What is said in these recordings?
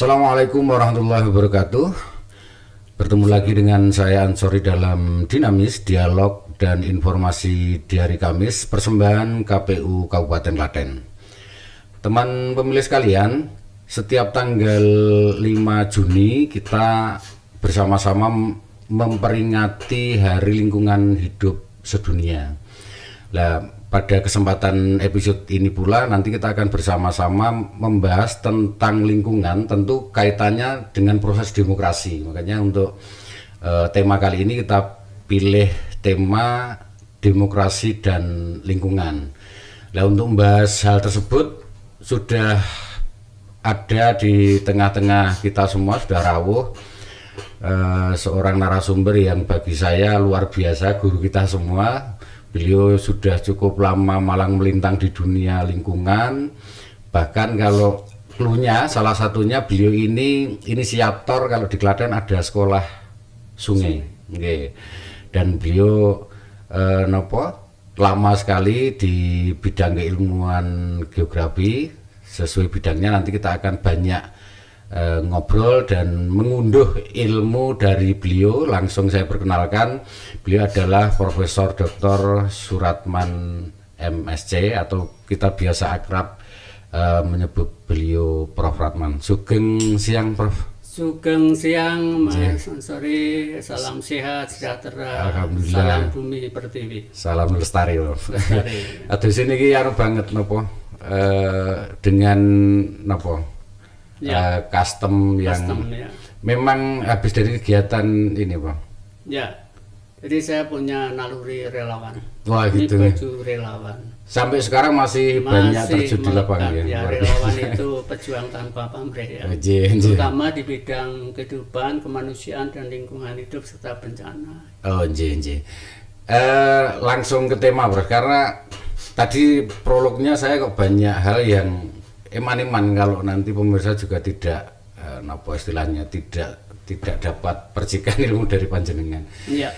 Assalamualaikum warahmatullahi wabarakatuh. Bertemu lagi dengan saya Ansori dalam Dinamis, Dialog dan Informasi di Hari Kamis, persembahan KPU Kabupaten Klaten. Teman pemilih sekalian, setiap tanggal 5 Juni kita bersama-sama memperingati Hari Lingkungan Hidup Sedunia. Nah, pada kesempatan episode ini pula nanti kita akan bersama-sama membahas tentang lingkungan, tentu kaitannya dengan proses demokrasi. Makanya untuk tema kali ini kita pilih tema demokrasi dan lingkungan. Nah, untuk membahas hal tersebut sudah ada di tengah-tengah kita semua, sudah rawuh seorang narasumber yang bagi saya luar biasa, guru kita semua. Beliau sudah cukup lama malang melintang di dunia lingkungan. Bahkan kalau cluenya salah satunya beliau ini inisiator kalau di Klaten ada sekolah sungai. Okay. Dan beliau lama sekali di bidang keilmuan geografi. Sesuai bidangnya nanti kita akan banyak ngobrol dan mengunduh ilmu dari beliau. Langsung saya perkenalkan, beliau adalah Profesor Dr. Suratman MSc, atau kita biasa akrab menyebut beliau Prof. Ratman. Sugeng siang, Prof. Sugeng siang, Mas Ansori. Salam sehat, sejahtera. Alhamdulillah. Salam bumi pertiwi. Salam lestari, Prof. Aduh sini ki anu banget nopo dengan nopo custom yang ya. Memang habis dari kegiatan ini, Pak. Ya, jadi saya punya naluri relawan. Wah, ini gitu. baju relawan. Sampai sekarang masih banyak terjun di lapangan ya. Relawan itu pejuang tanpa pamrih ya. Terutama di bidang kehidupan, kemanusiaan dan lingkungan hidup serta bencana. Oh, langsung ke tema, Bro. Karena tadi prolognya saya kok banyak hal yang eman-eman, kalau nanti pemirsa juga tidak istilahnya tidak dapat percikan ilmu dari panjenengan. Iya.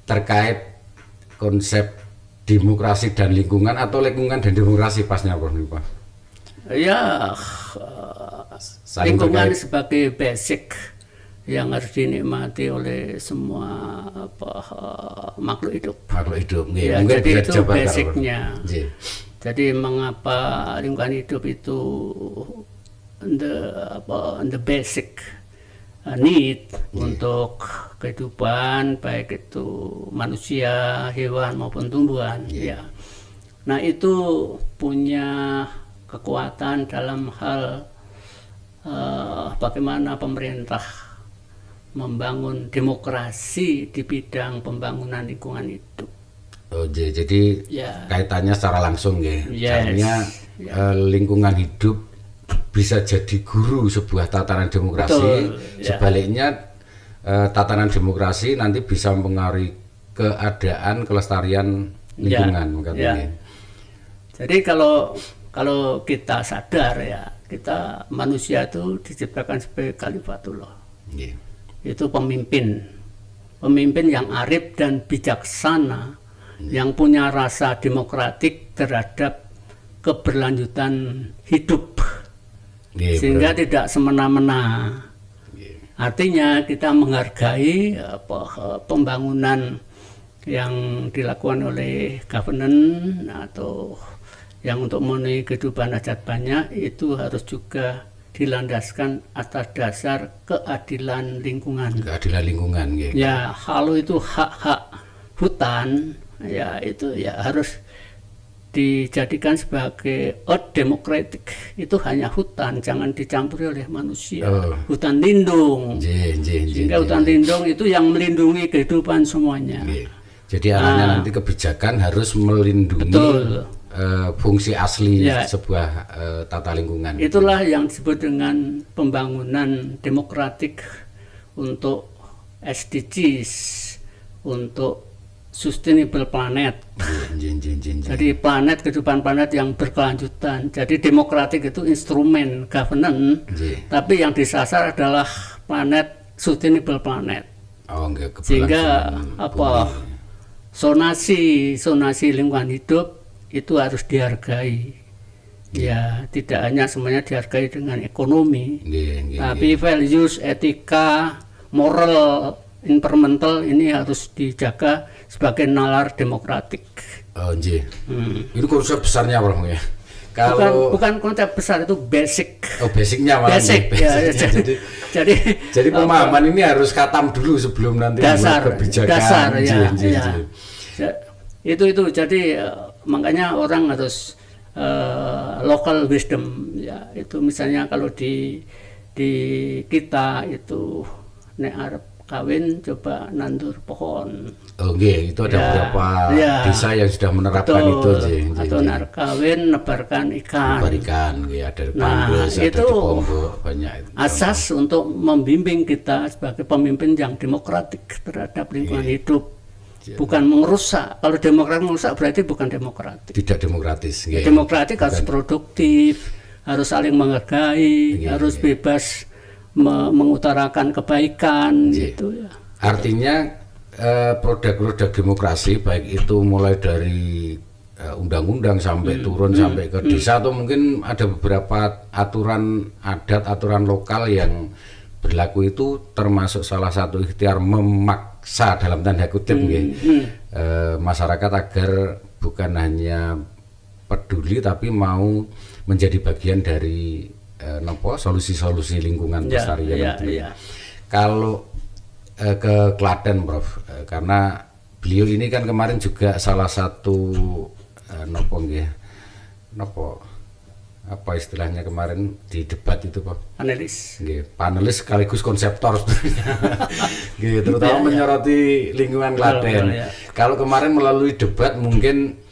Terkait konsep demokrasi dan lingkungan, atau lingkungan dan demokrasi pasnya, Prof. Ya, lingkungan sebagai basic yang harus dinikmati oleh semua makhluk hidup. Makhluk hidup. Ya, mungkin jadi itu basicnya. Jadi mengapa lingkungan hidup itu the basic need untuk kehidupan, baik itu manusia, hewan maupun tumbuhan. Ya. Nah, itu punya kekuatan dalam hal bagaimana pemerintah membangun demokrasi di bidang pembangunan lingkungan hidup. Oh, jadi kaitannya secara langsung ya. Artinya lingkungan hidup bisa jadi guru sebuah tatanan demokrasi. Betul, sebaliknya tatanan demokrasi nanti bisa mempengaruhi keadaan kelestarian lingkungan. Jadi kalau kita sadar ya, kita manusia itu diciptakan sebagai khalifatullah. Itu pemimpin yang arif dan bijaksana, yang punya rasa demokratik terhadap keberlanjutan hidup, sehingga tidak semena-mena. Artinya kita menghargai pembangunan yang dilakukan oleh governance atau yang untuk memenuhi kehidupan hajat banyak, itu harus juga dilandaskan atas dasar keadilan lingkungan. Keadilan lingkungan, ya. Kalau itu hak-hak hutan, ya itu ya harus dijadikan sebagai earth democratic. Itu hanya hutan, jangan dicampuri oleh manusia. Hutan lindung. Sehingga hutan lindung itu yang melindungi kehidupan semuanya. Jadi arahnya nanti kebijakan harus melindungi fungsi asli sebuah tata lingkungan. Itulah yang disebut dengan pembangunan demokratik untuk SDGs, untuk sustainable planet. Jadi kehidupan planet yang berkelanjutan. Jadi demokratik itu instrumen governance, tapi yang disasar adalah planet, sustainable planet. Sehingga zonasi lingkungan hidup itu harus dihargai. Ya, tidak hanya semuanya dihargai dengan ekonomi, tapi values, etika, moral, environmental ini harus dijaga sebagai nalar demokratik. Oh, Ini konsep besarnya, Bro, ya. Bukan konsep besar, itu basic. Oh, basicnya malah. Basic. Ya, jadi pemahaman ini harus khatam dulu sebelum nanti dasar kebijakan. Dasar, ya. Itu jadi makanya orang harus local wisdom, ya. Itu misalnya kalau di kita itu nek arep kawin coba nandur pohon. Oke, itu ada beberapa desa yang sudah menerapkan itu, atau nek kawin nebarkan ikan. Nebar ikan, ya, ada Pandes, ada di Ponggok, banyak itu. Asas untuk membimbing kita sebagai pemimpin yang demokratik terhadap lingkungan hidup. Bukan merusak. Kalau demokrat merusak berarti bukan demokratik. Tidak demokratis. Demokratik harus produktif, harus saling menghargai, harus bebas mengutarakan kebaikan, gitu ya. Artinya produk-produk demokrasi, baik itu mulai dari undang-undang sampai turun sampai ke desa, atau mungkin ada beberapa aturan adat, aturan lokal yang berlaku, itu termasuk salah satu ikhtiar memaksa dalam tanda kutip masyarakat agar bukan hanya peduli tapi mau menjadi bagian dari solusi-solusi lingkungan pelestarian. Kalau ke Klaten, Prof, karena beliau ini kan kemarin juga salah satu apa istilahnya kemarin di debat itu, Pak? Panelis sekaligus konseptor terutama menyoroti lingkungan Klaten. Kalau kemarin melalui debat mungkin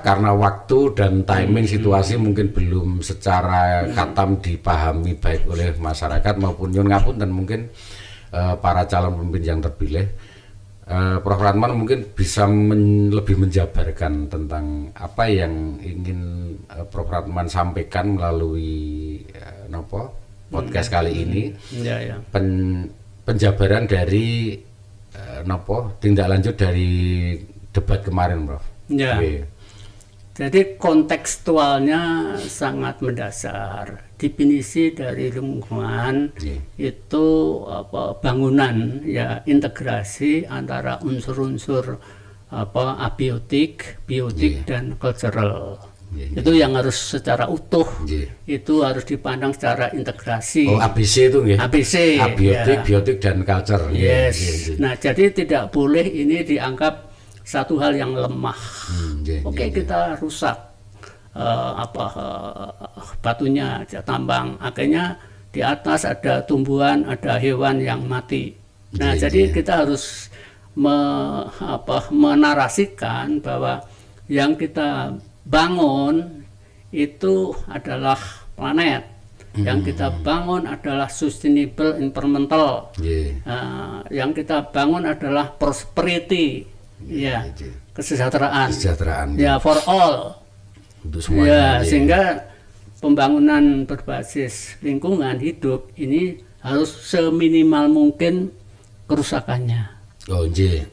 karena waktu dan timing situasi mungkin belum secara khatam dipahami baik oleh masyarakat maupun nyun ngapun, dan mungkin para calon pemimpin yang terpilih. Prof. Ratman mungkin bisa lebih menjabarkan tentang apa yang ingin Prof. Ratman sampaikan melalui podcast kali ini. Penjabaran dari tindak lanjut dari debat kemarin, Prof. Jadi kontekstualnya sangat mendasar. Definisi dari lingkungan itu bangunan, ya, integrasi antara unsur-unsur abiotik, biotik dan cultural. Itu yang harus secara utuh, itu harus dipandang secara integrasi. ABC itu nggih. ABC, abiotik, biotik dan culture. Nah, jadi tidak boleh ini dianggap satu hal yang lemah. Kita rusak batunya, tambang, akhirnya di atas ada tumbuhan, ada hewan yang mati. Nah, jadi kita harus menarasikan bahwa yang kita bangun itu adalah planet, yang kita bangun adalah sustainable environmental, yang kita bangun adalah prosperity, kesejahteraan, for all. Untuk semuanya, sehingga pembangunan berbasis lingkungan hidup ini harus seminimal mungkin kerusakannya,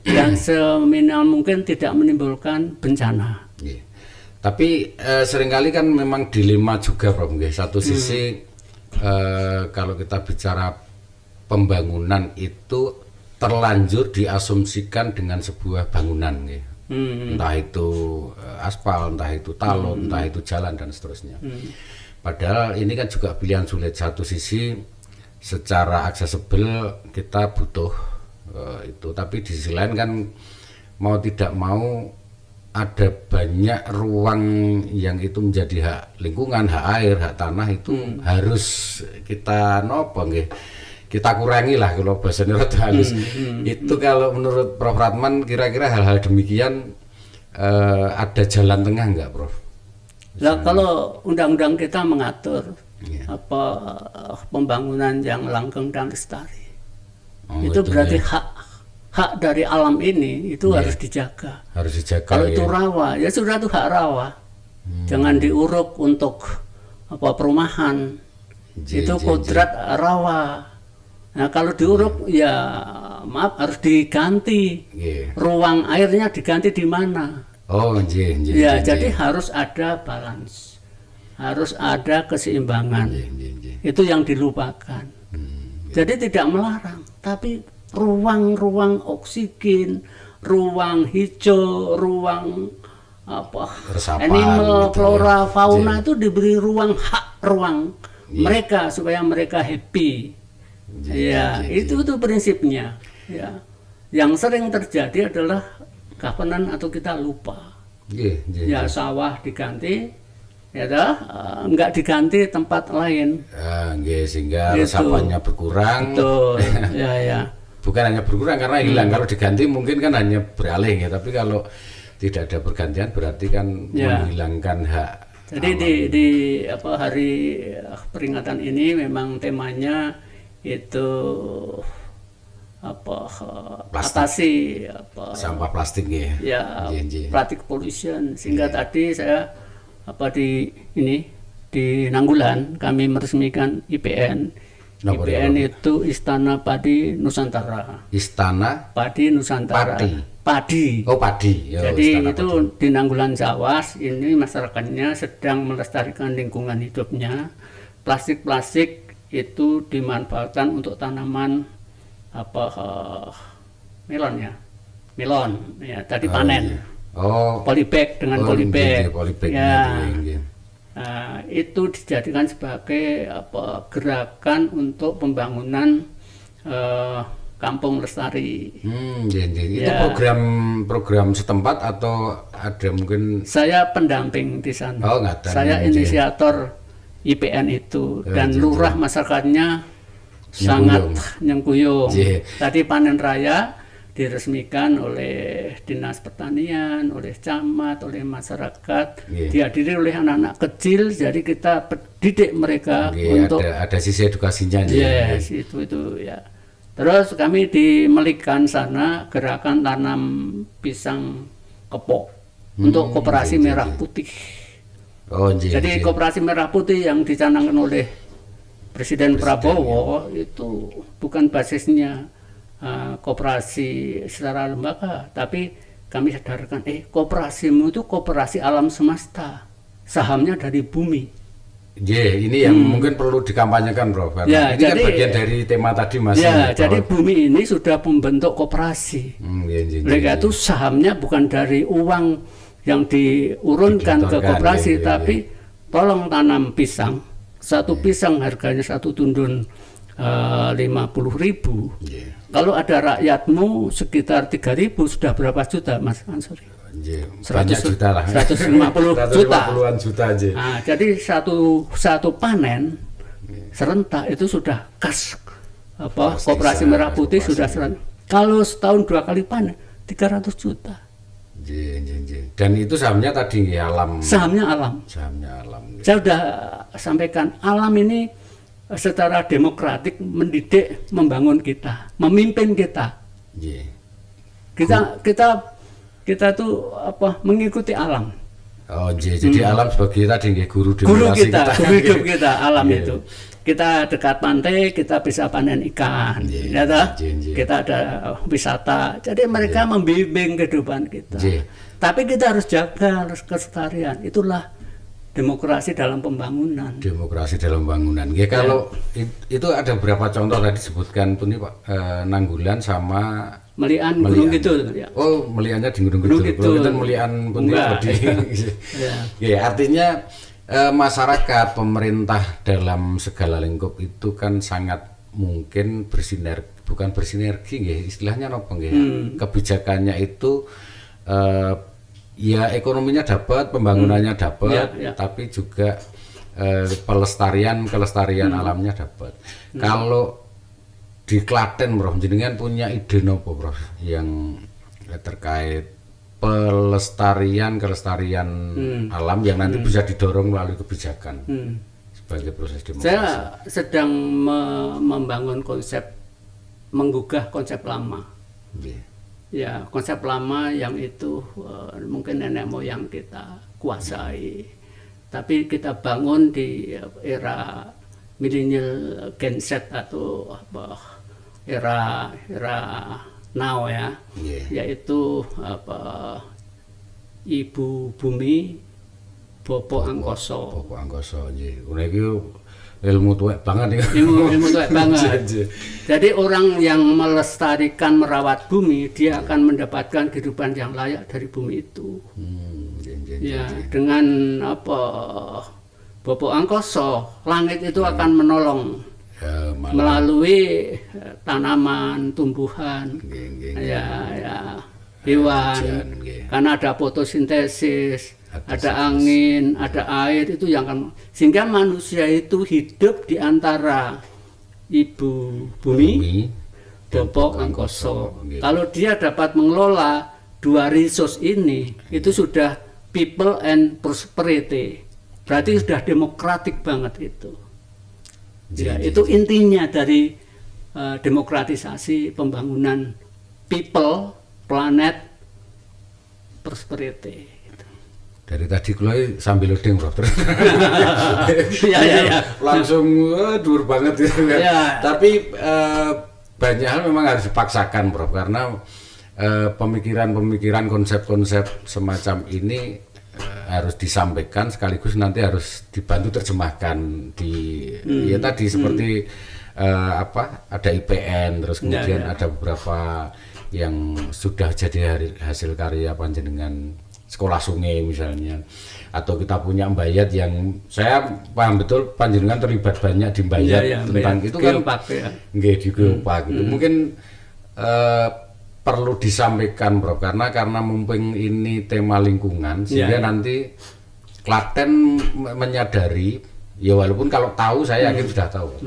dan seminimal mungkin tidak menimbulkan bencana. Tapi seringkali kan memang dilema juga, Prof. Satu sisi kalau kita bicara pembangunan itu terlanjur diasumsikan dengan sebuah bangunan, entah itu aspal, entah itu talon, entah itu jalan dan seterusnya. Padahal ini kan juga pilihan sulit. Satu sisi secara aksesibel kita butuh itu, tapi di sisi lain kan mau tidak mau ada banyak ruang yang itu menjadi hak lingkungan, hak air, hak tanah, itu harus kita kita kurangi lah kalau bahasanya rada halus. Itu kalau menurut Prof. Ratman kira-kira hal-hal demikian ada jalan tengah enggak, Prof? Nah, kalau undang-undang kita mengatur pembangunan yang langgeng dan lestari, itu berarti hak dari alam ini itu harus dijaga. Harus dijaga. Kalau itu rawa, ya sudah, itu hak rawa. Jangan diuruk untuk perumahan. Itu kodrat rawa. Nah, kalau diuruk ya maaf harus diganti. Ruang airnya diganti di mana? Oh, nggih, nggih. Ya, nggih, jadi nggih. harus ada balance, harus ada keseimbangan. Nggih, nggih, nggih. Itu yang dilupakan. Jadi tidak melarang, tapi ruang-ruang oksigen, ruang hijau, ruang Resapan, animal, gitu flora, ya. fauna itu diberi ruang mereka supaya mereka happy. Ya, itu prinsipnya. Ya, yang sering terjadi adalah governance atau kita lupa. Nggih, nggih. Ya, sawah diganti, ya enggak diganti tempat lain. Nggih, sehingga Gitu. resapannya berkurang. Betul. Ya. Bukan hanya berkurang karena hilang. Kalau diganti mungkin kan hanya beralih ya, tapi kalau tidak ada pergantian berarti kan Ya. menghilangkan hak. Jadi di hari peringatan ini memang temanya itu atasi Sampah plastik ya. ya Nggih, nggih. plastic pollution, sehingga tadi saya di Nanggulan kami meresmikan IPN. Napa, IPN itu Istana Padi Nusantara. Istana Padi Nusantara. Padi. Oh, padi. Yo, Jadi Istana itu di Nanggulan Jawas ini masyarakatnya sedang melestarikan lingkungan hidupnya. Plastik-plastik itu dimanfaatkan untuk tanaman melon ya. Melon ya, tadi panen. Iya. Oh, Polybag dengan oh, polybag. nggih, polybag. Ya. Nggih, nggih. Nah, itu dijadikan sebagai gerakan untuk pembangunan kampung lestari. Nggih, nggih. Itu Ya. program setempat atau ada mungkin Saya pendamping di sana. Oh, ngaten. Saya inisiator IPN itu dan lurah masyarakatnya sangat nyengkuyung. Nggih. Tadi panen raya diresmikan oleh Dinas Pertanian, oleh camat, oleh masyarakat, Nggih. dihadiri oleh anak-anak kecil. Jadi kita didik mereka nggih, untuk ada sisi edukasinya nggih. yes, itu ya. Terus kami di Melikan sana gerakan tanam pisang kepok untuk koperasi merah putih. Oh, nggih. Jadi nggih. koperasi merah putih yang dicanangkan oleh Presiden Prabowo itu bukan basisnya koperasi secara lembaga, tapi kami sadarkan kooperasimu itu kooperasi alam semesta, sahamnya dari bumi. Nggih, ini yang mungkin perlu dikampanyekan, Bro. Ya, Ini kan jadi- bagian dari tema tadi Mas. Ya, bahwa- jadi bumi ini sudah membentuk koperasi. nggih, nggih, Mereka nggih. itu sahamnya bukan dari uang yang diurunkan ke Digelontorkan, koperasi, iya. tapi tolong tanam pisang. Satu pisang harganya satu tundun 50.000. Nggih. Kalau ada rakyatmu sekitar 3.000 sudah berapa juta, Mas Ansori? Nggih, banyak 100 juta lah. 150 juta. 150-an juta aja. Nah, jadi satu panen serentak itu sudah kas koperasi merah putih sudah serentak. Kalau setahun 2 kali panen 300 juta. Nggih, nggih, nggih. Dan itu sahamnya tadi nggih alam. Sahamnya alam. Sahamnya alam. nggih. Saya sudah sampaikan, alam ini secara demokratik mendidik, membangun kita, memimpin kita. Nggih. Kita tuh mengikuti alam. Oh, nggih. Jadi alam sebagai tadi nggih guru Guru demokrasi kita, guru hidup kita, alam Nggih. itu. Kita dekat pantai, kita bisa panen ikan, Nggih, ya toh? nggih, nggih. Kita ada wisata. Jadi mereka membimbing kehidupan kita. Nggih. Tapi kita harus jaga kelestarian. Itulah demokrasi dalam pembangunan. Demokrasi dalam bangunan. Nggih, kalau itu ada beberapa contoh tadi disebutkan tuh nih Pak, Nanggulan sama Melian Gunung Kidul. Ya. Oh, meliannya di Gunung Gunung Kidul. Kidul. Kalau kita melian pun Enggak. di. Ya. Ya, artinya masyarakat, pemerintah dalam segala lingkup itu kan sangat mungkin bukan bersinergi nggih, istilahnya apa nggih? Kebijakannya itu ya ekonominya dapat, pembangunannya dapat, Ya, ya. tapi juga kelestarian alamnya dapat. Kalau di Klaten, Bro, jenengan punya ide nopo, Bro, yang terkait kelestarian alam yang nanti bisa didorong melalui kebijakan sebagai proses demokrasi. Saya sedang membangun menggugah konsep lama. Nggih. Ya, konsep lama yang itu mungkin nenek moyang kita kuasai. Tapi kita bangun di era milenial Gen Z atau era now ya. Nggih. Yaitu Ibu Bumi, Bopo Angkoso. Bopo Angkoso, nggih. Niki ilmu tuwek banget nih. Ilmu tuwek banget. Jadi orang yang melestarikan, merawat bumi, dia akan mendapatkan kehidupan yang layak dari bumi itu. Ya, dengan apa Bopo Angkoso, langit itu akan menolong melalui tanaman, tumbuhan, ya, hewan, karena ada fotosintesis. Ada angin, ada air, itu yang kan, sehingga manusia itu hidup di antara Ibu Bumi, Bopo Angkoso. Kalau dia dapat mengelola dua resource ini, itu sudah people and prosperity. Berarti sudah demokratik banget itu. Ya, itu intinya dari demokratisasi pembangunan people, planet, prosperity. Dari tadi kalau sambil loading bro, ya. Langsung dur banget gitu kan. Ya. Tapi banyak hal memang harus dipaksakan bro, karena pemikiran-pemikiran, konsep-konsep semacam ini harus disampaikan, sekaligus nanti harus dibantu terjemahkan di ya tadi seperti ada IPN, terus kemudian ada beberapa yang sudah jadi hasil karya panjenengan Sekolah Sungai misalnya, atau kita punya Mbayat yang saya paham betul panjenengan terlibat banyak di Mbayat tentang itu Geopark, kan nggih di Geopark gitu. Mungkin perlu disampaikan bro, karena mumpung ini tema lingkungan, sehingga nanti Klaten menyadari, ya walaupun kalau tahu saya yakin sudah tahu,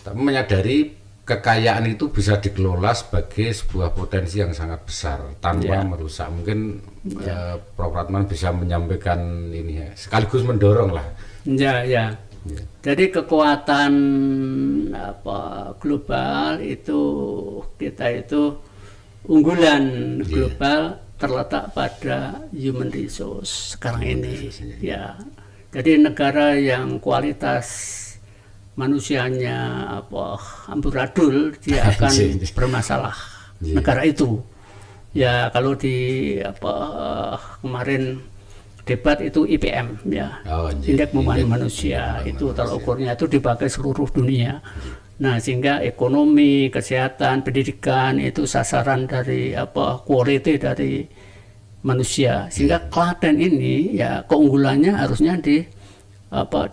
tapi menyadari kekayaan itu bisa dikelola sebagai sebuah potensi yang sangat besar tanpa merusak. Mungkin Prof. Ratman bisa menyampaikan ini ya, sekaligus mendorong lah. Ya. Jadi kekuatan global itu, kita itu unggulan global terletak pada human resource sekarang ini. Ya. Jadi negara yang kualitas manusianya amburadul, dia akan bermasalah. Negara itu ya, kalau di kemarin debat itu IPM ya, indeks pembangunan manusia itu tolak ukurnya itu dipakai seluruh dunia. Nah, sehingga ekonomi, kesehatan, pendidikan itu sasaran dari quality dari manusia. Sehingga Klaten ini ya keunggulannya harusnya di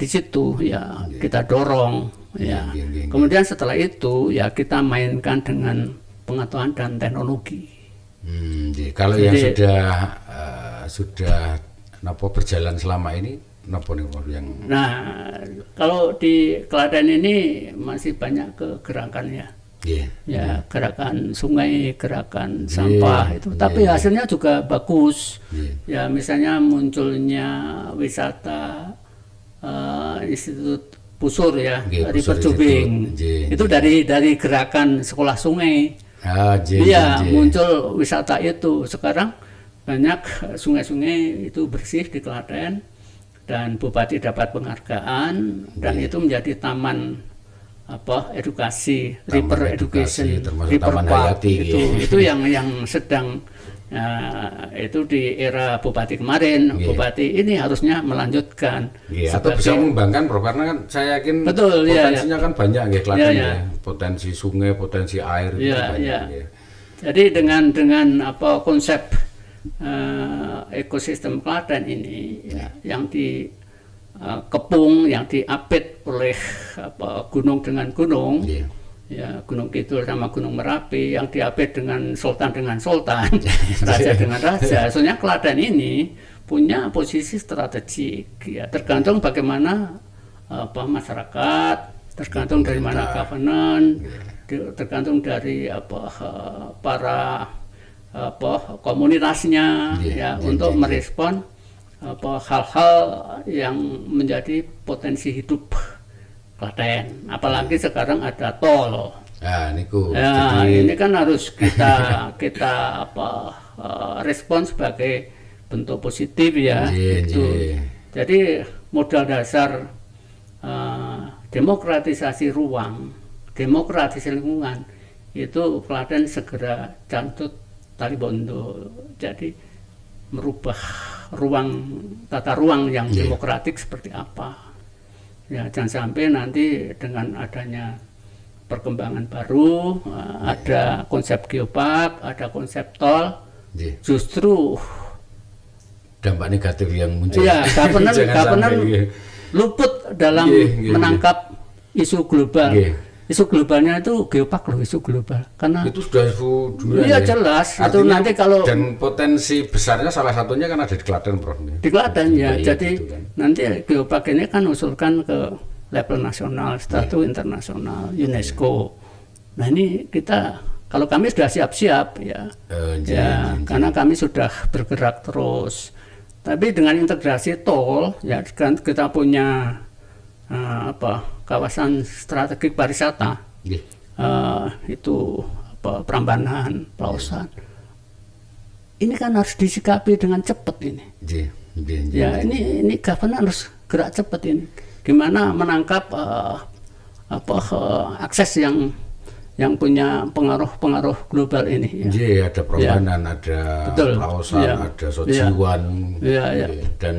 situ ya, kita dorong ya. Kemudian setelah itu ya kita mainkan dengan pengetahuan dan teknologi. Kalau yang sudah berjalan selama ini yang kalau di Klaten ini masih banyak kegerakannya. Ya, gerakan sungai, gerakan sampah itu, tapi hasilnya juga bagus. Ya, misalnya munculnya wisata Institut Pusur ya, dari Percubing itu dari gerakan sekolah sungai. Muncul wisata itu. Sekarang banyak sungai-sungai itu bersih di Klaten, dan Bupati dapat penghargaan, dan itu menjadi taman edukasi, river education, river park itu yang sedang. Nah, itu di era Bupati kemarin, Bupati ini harusnya melanjutkan. Atau bisa mengembangkan, bro, karena kan saya yakin potensinya kan banyak Klaten ya. Potensi sungai, potensi air. Jadi dengan konsep ekosistem Klaten ini yang dikepung, yang diapit oleh gunung dengan gunung. Ya, Gunung Kidul sama Gunung Merapi, yang diapit dengan sultan, raja dengan raja. Soalnya Klaten ini punya posisi strategik ya, tergantung bagaimana masyarakat, tergantung dari mana governance, tergantung dari para komunitasnya untuk merespon hal-hal yang menjadi potensi hidup Klaten. Apalagi sekarang ada tol. Ini kan harus kita respon sebagai bentuk positif ya. Jadi modal dasar demokratisasi ruang, demokratisasi lingkungan itu Klaten segera cantut tali bondo. Jadi merubah tata ruang yang demokratik seperti apa. Ya, jangan sampai nanti dengan adanya perkembangan baru, ada konsep geopark, ada konsep tol, justru dampak negatif yang muncul. Ya, governor luput dalam menangkap isu global. Isu globalnya itu geopark loh, isu global. Karena itu sudah isu dunia. Iya jelas. Artinya, itu nanti kalau dan potensi besarnya salah satunya kan ada di Klaten, Prof. Di Klaten ya. Jadi gitu kan. Nanti geopark ini kan usulkan ke level nasional, status internasional, UNESCO. Nah ini kita, kalau kami sudah siap-siap ya, karena kami sudah bergerak terus. Tapi dengan integrasi tol, ya kan kita punya kawasan strategik pariwisata, itu Prambanan, Pelausan. Ini kan harus disikapi dengan cepat ini. Ya ini governor harus gerak cepat ini. Gimana menangkap akses yang punya pengaruh global ini. Ya. Ada Prambanan, ada Pelausan, ada Sojiwan. Dan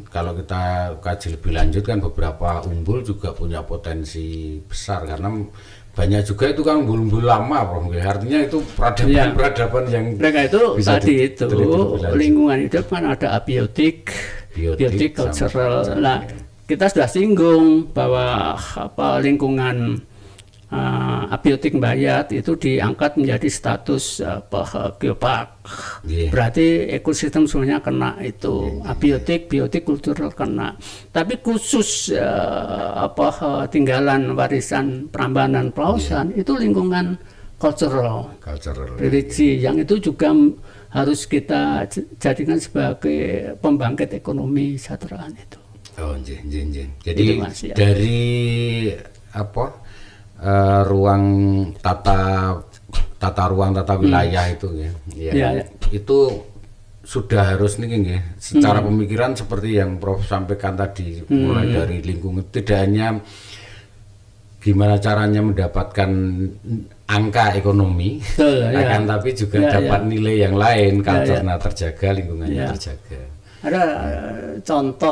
kalau kita kaji lebih lanjut kan beberapa umbul juga punya potensi besar karena banyak juga itu kan umbul-umbul lama, Prof. Artinya itu peradaban yang mereka itu tadi itu lingkungan hidup kan ada abiotik, cultural. Nah, kita sudah singgung bahwa lingkungan abiotik Mbayat itu diangkat menjadi status geopark. Berarti ekosistem semuanya kena itu. Abiotik, biotik, kultural kena. Tapi khusus tinggalan warisan Prambanan, Pelausan itu lingkungan cultural. Religi yang itu juga harus kita jadikan sebagai pembangkit ekonomi kesejahteraan itu. Jadi dari ruang tata ruang tata wilayah itu itu sudah harus nih secara pemikiran seperti yang Prof sampaikan tadi, mulai dari lingkungan, tidak hanya gimana caranya mendapatkan angka ekonomi, tapi juga dapat nilai yang lain, culture-nya terjaga, lingkungannya terjaga. Ada contoh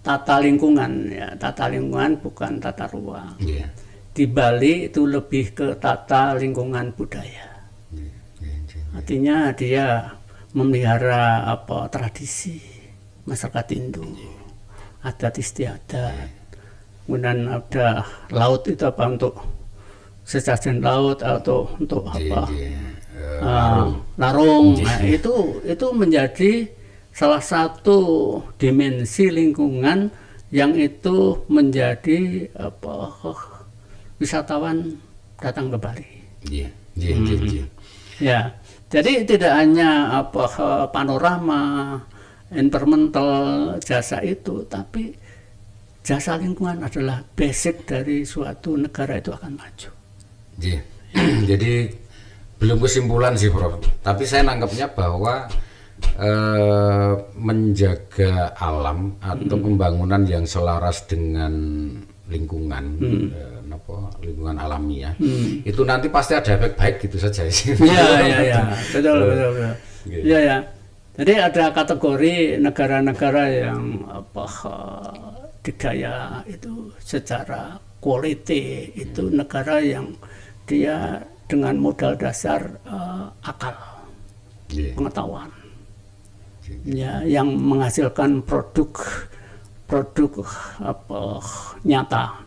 tata lingkungan bukan tata ruang. Di Bali itu lebih ke tata lingkungan budaya. Artinya dia memelihara tradisi masyarakat Hindu, adat istiadat. Kemudian ada laut itu untuk sesajen laut atau untuk larung. Nah, itu menjadi salah satu dimensi lingkungan yang itu menjadi wisatawan datang ke Bali. Ya, jadi tidak hanya panorama, environmental, jasa itu, tapi jasa lingkungan adalah basic dari suatu negara itu akan maju. Jadi belum kesimpulan sih, Prof. Tapi saya nangkepnya bahwa menjaga alam atau pembangunan yang selaras dengan lingkungan, lingkungan alamiah, itu nanti pasti ada efek baik gitu saja. Betul. Jadi ada kategori negara-negara yang dikaya itu secara quality, itu negara yang dia dengan modal dasar akal, pengetahuan. Yang menghasilkan produk nyata.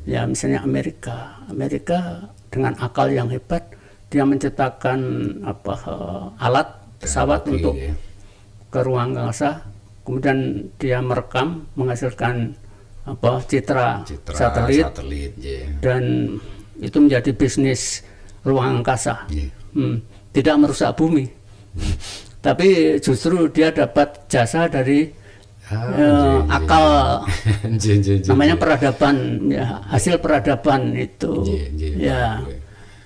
Ya misalnya Amerika dengan akal yang hebat, dia menciptakan alat pesawat untuk ke ruang angkasa, kemudian dia merekam, menghasilkan citra satelit, dan itu menjadi bisnis ruang angkasa. Tidak merusak bumi. Tapi justru dia dapat jasa dari akal, namanya peradaban, hasil peradaban itu.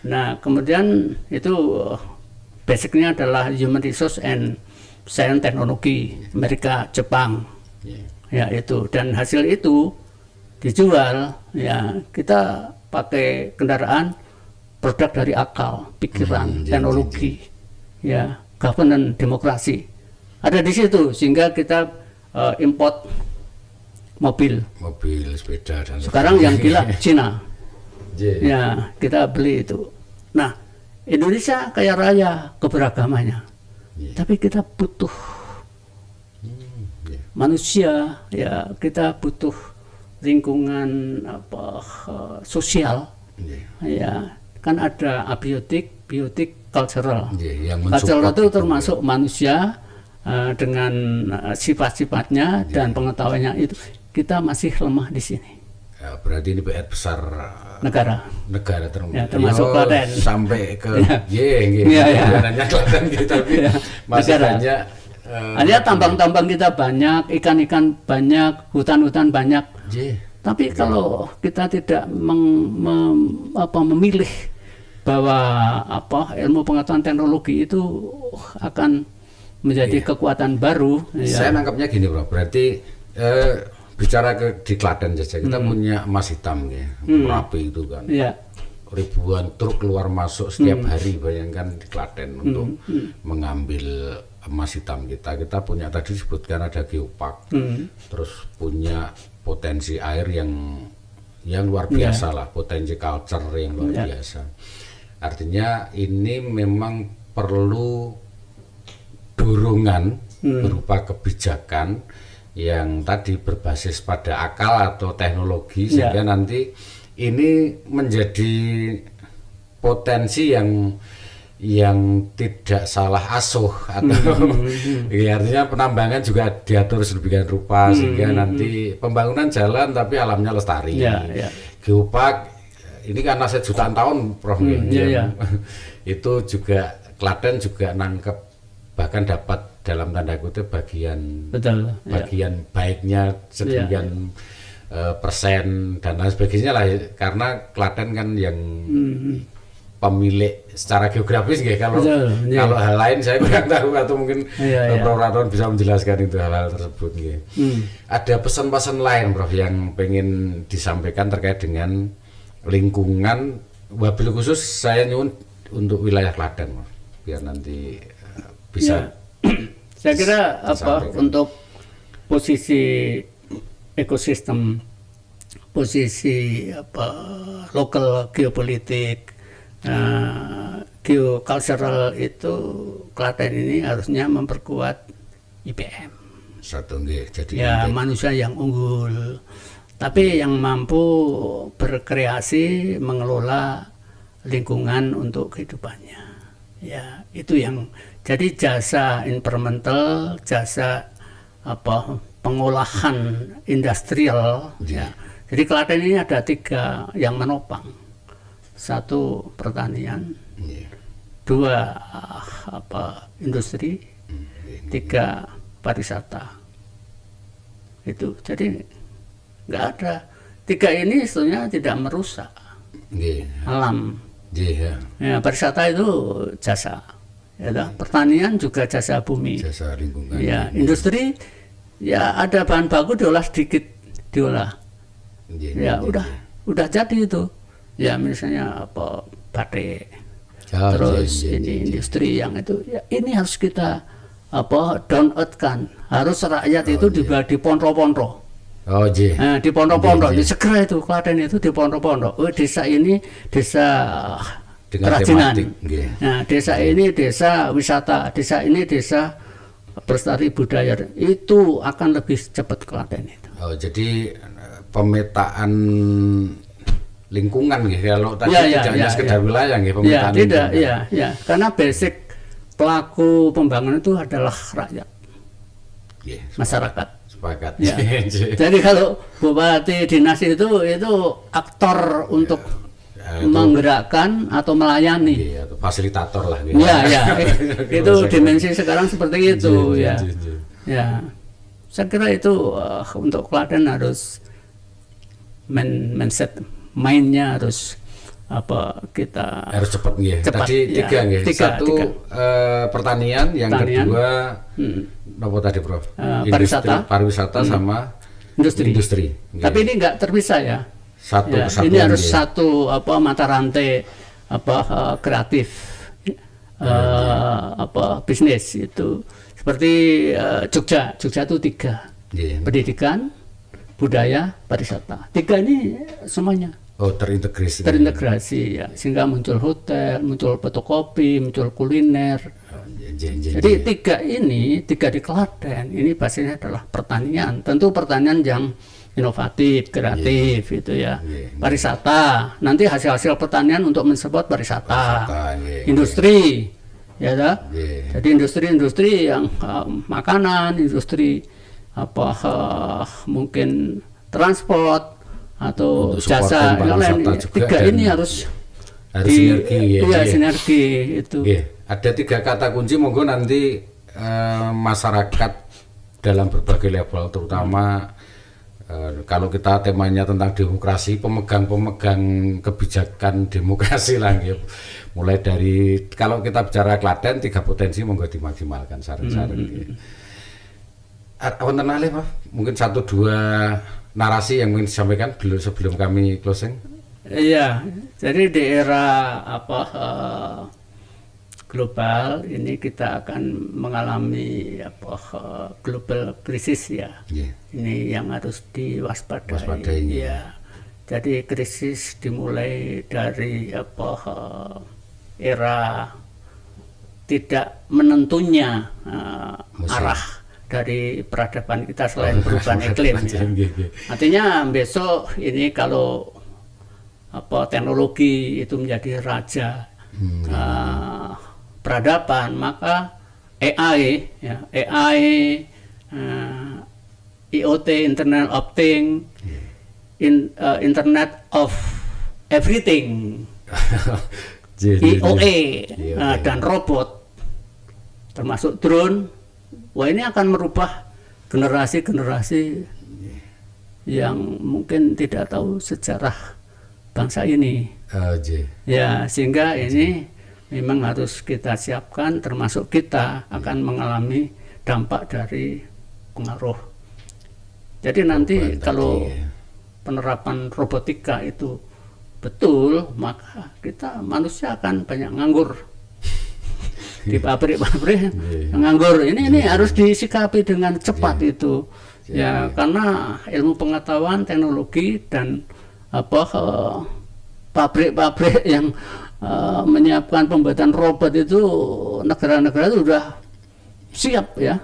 Nah kemudian itu basicnya adalah human resource and science teknologi Amerika, Jepang, itu, dan hasil itu dijual. Kita pakai kendaraan produk dari akal, pikiran, teknologi. ya governance demokrasi ada di situ, sehingga kita import mobil, sepeda dan sekarang yang gila Cina. Yeah. Ya, kita beli itu. Nah, Indonesia kaya raya keberagamannya, tapi kita butuh manusia, ya kita butuh lingkungan sosial, ya kan ada abiotik, biotik, cultural. Cultural itu termasuk manusia dengan sifat-sifatnya dan pengetahuannya itu kita masih lemah di sini. Ya, berarti ini PR besar negara termasuk Klaten sampai ke Klaten gitu, tapi masih banyak. Lihat tambang-tambang kita banyak, ikan-ikan banyak, hutan-hutan banyak. Tapi kalau kita tidak memilih bahwa ilmu pengetahuan teknologi itu akan menjadi kekuatan baru. Saya nangkapnya gini, Bro. Berarti bicara di Klaten saja kita punya emas hitam ya, Merapi itu kan. Ribuan truk keluar masuk setiap hari, bayangkan di Klaten untuk mengambil emas hitam kita. Kita punya tadi disebutkan ada geopark, terus punya potensi air yang luar biasa lah, potensi culture yang luar biasa. Artinya ini memang perlu dorongan berupa kebijakan yang tadi berbasis pada akal atau teknologi, sehingga nanti ini menjadi potensi yang tidak salah asuh atau ya, artinya penambangan juga diatur sedemikian rupa sehingga nanti pembangunan jalan tapi alamnya lestari. Geopark ini karena jutaan tahun, Prof. Itu juga Klaten juga nangkep, bahkan dapat dalam tanda kutip bagian baiknya sedemikian persen dan lain sebagainya lah, karena Klaten kan yang pemilik secara geografis ya. Kalau hal lain saya kurang tahu, atau mungkin Prof. Radon bisa menjelaskan itu hal-hal tersebut ya. Ada pesan-pesan lain, Prof, yang pengen disampaikan terkait dengan lingkungan, wabil khusus saya nyuwun untuk wilayah Klaten, Prof, biar nanti bisa saya kira untuk posisi ekosistem, posisi lokal geopolitik, geocultural itu Klaten ini harusnya memperkuat IPM. Jadi manusia yang unggul, tapi yang mampu berkreasi, mengelola lingkungan untuk kehidupannya. Ya, itu yang jadi jasa environmental, jasa pengolahan industrial. Jadi Klaten ini ada 3 yang menopang. 1 pertanian, 2 industri, 3 pariwisata. Itu jadi nggak ada 3 ini sebenarnya tidak merusak alam. Pariwisata itu jasa. Pertanian juga jasa bumi, jasa lingkungan. Industri ada bahan baku diolah sedikit, udah jadi itu. Misalnya batik, terus industri yang itu. Ini harus kita down earth kan. Harus rakyat itu di pondok-pondok. Di pondok-pondok, di segera itu Klaten itu di pondok-pondok. Desa ini desa kerajinan. Desa ini desa wisata, desa ini desa pelestari budaya. Itu akan lebih cepat Klaten itu. Jadi pemetaan lingkungan gitu. Kalau tadi tidak hanya sekedar wilayah pemetaan lingkungan. Karena basic pelaku pembangunan itu adalah rakyat. Masyarakat. Sepakat. Jadi kalau bupati dinas itu aktor untuk menggerakkan atau melayani, atau fasilitator lah. Itu dimensi sekarang seperti itu. Saya kira itu untuk Klaten harus mindset mainnya harus kita harus cepat. Tadi 3 1 pertanian, yang kedua apa tadi, Prof? Pariwisata sama industri. Tapi ini enggak terpisah ya. Ini harus satu mata rantai kreatif. bisnis itu seperti Jogja itu 3, pendidikan, budaya, pariwisata. 3 ini semuanya terintegrasi ya, sehingga muncul hotel, muncul fotokopi, muncul kuliner. Jadi 3 di Klaten ini basisnya adalah pertanian, tentu pertanian yang inovatif, kreatif itu ya. Pariwisata, nanti hasil-hasil pertanian untuk mensupport pariwisata. Industri, ya dah. Jadi industri yang makanan, industri mungkin transport atau jasa yang lain. 3 ini harus sinergi. Sinergi itu. Ada 3 kata kunci, monggo nanti masyarakat dalam berbagai level, terutama kalau kita temanya tentang demokrasi, pemegang kebijakan demokrasi lah, gitu. Mulai dari, kalau kita bicara Klaten, 3 potensi monggo dimaksimalkan saran-saran. Wonten malih Pak, mungkin 1-2 narasi yang ingin disampaikan sebelum kami closing. Iya, jadi di era global ini kita akan mengalami global krisis ya. Ini yang harus diwaspadai. Ya. Jadi krisis dimulai dari era tidak menentunya arah dari peradaban kita selain perubahan iklim. Ya. Artinya besok ini kalau teknologi itu menjadi raja peradaban, maka AI, IoT, Internet of Things, Internet of Everything, IoE, dan robot, termasuk drone. Wah, ini akan merubah generasi-generasi yang mungkin tidak tahu sejarah bangsa ini. Ya, sehingga ini memang harus kita siapkan, termasuk kita akan mengalami dampak dari pengaruh. Jadi nanti kalau penerapan robotika itu betul, maka kita manusia akan banyak nganggur. Di pabrik-pabrik nganggur. Ini harus disikapi dengan cepat itu. Ya, karena ilmu pengetahuan, teknologi, dan pabrik-pabrik yang menyiapkan pembuatan robot itu, negara-negara itu sudah siap ya.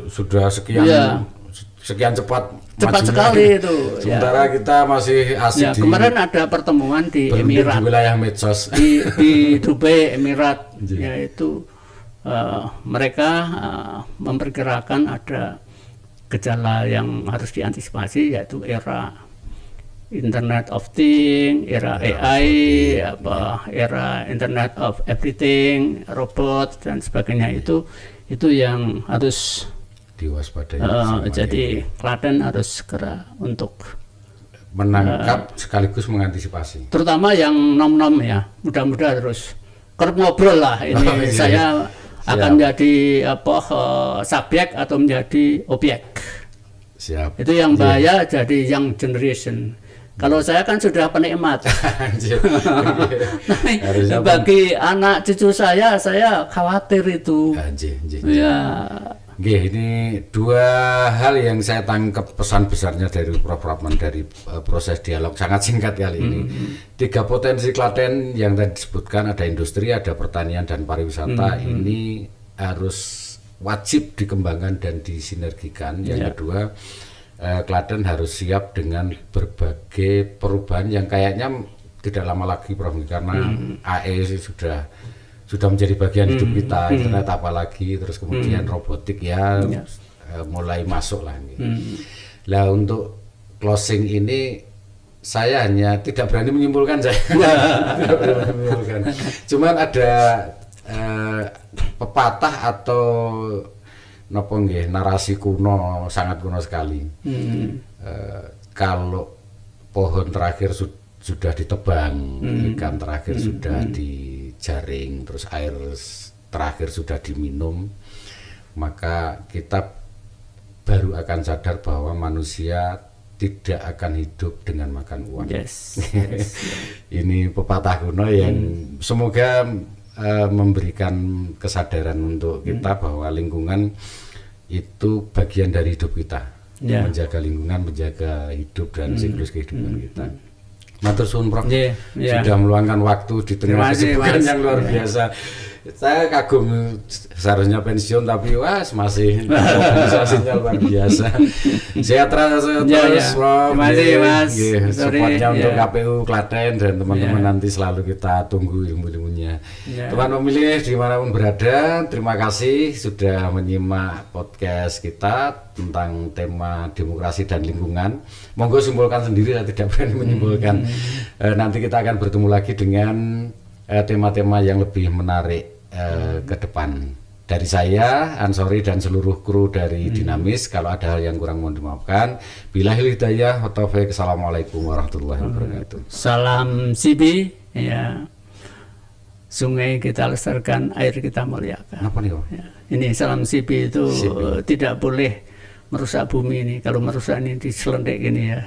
Sudah sekian cepat sekali itu. Sementara kita masih asik kemarin ada pertemuan di Emirat, di wilayah medsos di Dubai, Emirat, yaitu mereka memperkirakan ada gejala yang harus diantisipasi, yaitu era Internet of Things, era AI, era Internet of Everything, robot dan sebagainya. Itu yang harus diwaspadai. Jadi Klaten harus segera untuk menangkap sekaligus mengantisipasi. Terutama yang nom-nom ya, mudah-mudahan terus kerap ngobrol lah ini. Saya akan menjadi subjek atau menjadi objek. Siap. Itu yang bahaya, jadi young generation. Kalau saya kan sudah penikmat. Bagi anak cucu saya khawatir itu. Ya. Ini 2 hal yang saya tangkap pesan besarnya dari Prof. Ratman dari proses dialog sangat singkat kali ini. 3 potensi Klaten yang tadi disebutkan, ada industri, ada pertanian, dan pariwisata. Ini harus wajib dikembangkan dan disinergikan. Yang kedua, Klaten harus siap dengan berbagai perubahan yang kayaknya tidak lama lagi, Prof, karena AI sudah menjadi bagian hidup kita, internet apalagi, terus kemudian robotik mulai masuk lah. Nah, untuk closing ini saya hanya tidak berani menyimpulkan cuman ada pepatah atau narasi kuno, sangat kuno sekali. Kalau pohon terakhir sudah ditebang, ikan terakhir sudah dijaring, terus air terakhir sudah diminum, maka kita baru akan sadar bahwa manusia tidak akan hidup dengan makan uang. Yes. Ini pepatah kuno yang semoga memberikan kesadaran untuk kita bahwa lingkungan itu bagian dari hidup kita. Menjaga lingkungan, menjaga hidup dan siklus kehidupan kita. Matur suwun Prof. Sudah meluangkan waktu di tengah kesibukan yang luar biasa. Saya kagum, seharusnya pensiun tapi masih organisasinya luar biasa. Sehat terus Prof. Terima kasih Mas. Supportnya untuk KPU Klaten dan teman-teman nanti selalu kita tunggu ilmu-ilmunya. Teman pemilih dimanapun berada, terima kasih sudah menyimak podcast kita tentang tema demokrasi dan lingkungan. Monggo simpulkan sendiri, saya tidak berani menyimpulkan. Nanti kita akan bertemu lagi dengan tema-tema yang lebih menarik ke depan. Dari saya, Ansori dan seluruh kru dari Dinamis, kalau ada hal yang kurang mohon dimaafkan. Billahil hidayah wa taufiq. Assalamualaikum warahmatullahi wabarakatuh. Salam Sibi, ya. Sungai kita lestarikan, air kita muliakan. Apa nih, ya. Ini salam Sibi itu tidak boleh merusak bumi ini. Kalau merusak ini diselendek gini ya.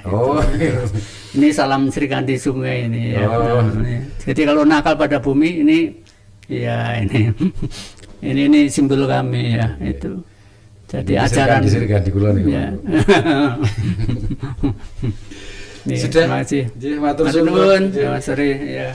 Ini salam Srikandi sungai ini ya. Jadi kalau nakal pada bumi ini ya ini simbol kami ya itu. Jadi ajaran Srikandi kula niku. Ya. Terima kasih. Matur suwun. Mas Sri ya.